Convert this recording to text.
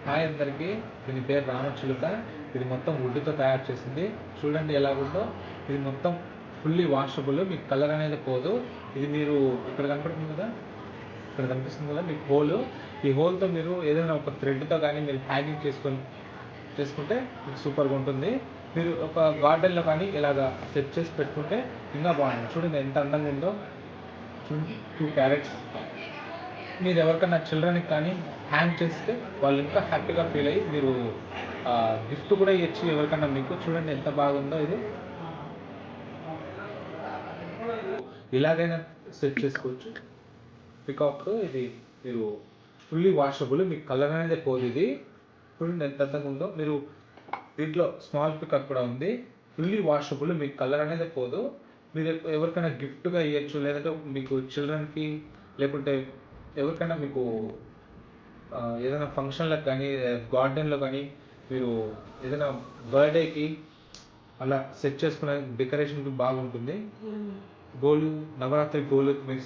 Hi అందరికీ, దీని పేరు రామచిలుక. ఇది మొత్తం వుడ్తో తయారు చేసింది. చూడండి ఎలా ఉందో. ఇది మొత్తం ఫుల్లీ వాషబుల్, మీకు కలర్ అనేది పోదు. ఇది మీరు ఇక్కడ కనపడుతుంది కదా, ఇక్కడ కనిపిస్తుంది కదా మీకు హోల్. ఈ హోల్తో మీరు ఏదైనా ఒక థ్రెడ్తో కానీ మీరు హ్యాంగింగ్ చేసుకుంటే మీకు సూపర్గా ఉంటుంది. మీరు ఒక గార్డెన్లో కానీ ఇలాగా సెట్ చేసి పెట్టుకుంటే ఇంకా బాగుంటుంది. చూడండి ఎంత అందంగా ఉందో. చూడండి 2 క్యారెట్స్. మీరు ఎవరికైనా చిల్డ్రన్కి కానీ హ్యాంగ్ చేస్తే వాళ్ళు ఇంకా హ్యాపీగా ఫీల్ అయ్యి మీరు గిఫ్ట్ కూడా ఇవ్వచ్చు ఎవరికన్నా. మీకు చూడండి ఎంత బాగుందో. ఇది ఇలాగైనా సెట్ చేసుకోవచ్చు. పికాక్ ఇది మీరు ఫుల్లీ వాషబుల్, మీకు కలర్ అనేది పోదు. ఇది చూడండి ఎంత అందంగా ఉందో. మీరు దీంట్లో స్మాల్ పికాక్ కూడా ఉంది. ఫుల్లీ వాషబుల్, మీకు కలర్ అనేది పోదు. మీరు ఎవరికైనా గిఫ్ట్గా ఇవ్వచ్చు, లేదంటే మీకు చిల్డ్రన్కి, లేకుంటే ఎవరికైనా మీకు ఏదైనా ఫంక్షన్లకు కానీ గార్డెన్లో కానీ మీరు ఏదైనా బర్త్డేకి అలా సెట్ చేసుకునే డెకరేషన్కి బాగుంటుంది. గోలు నవరాత్రి గోలు మీరు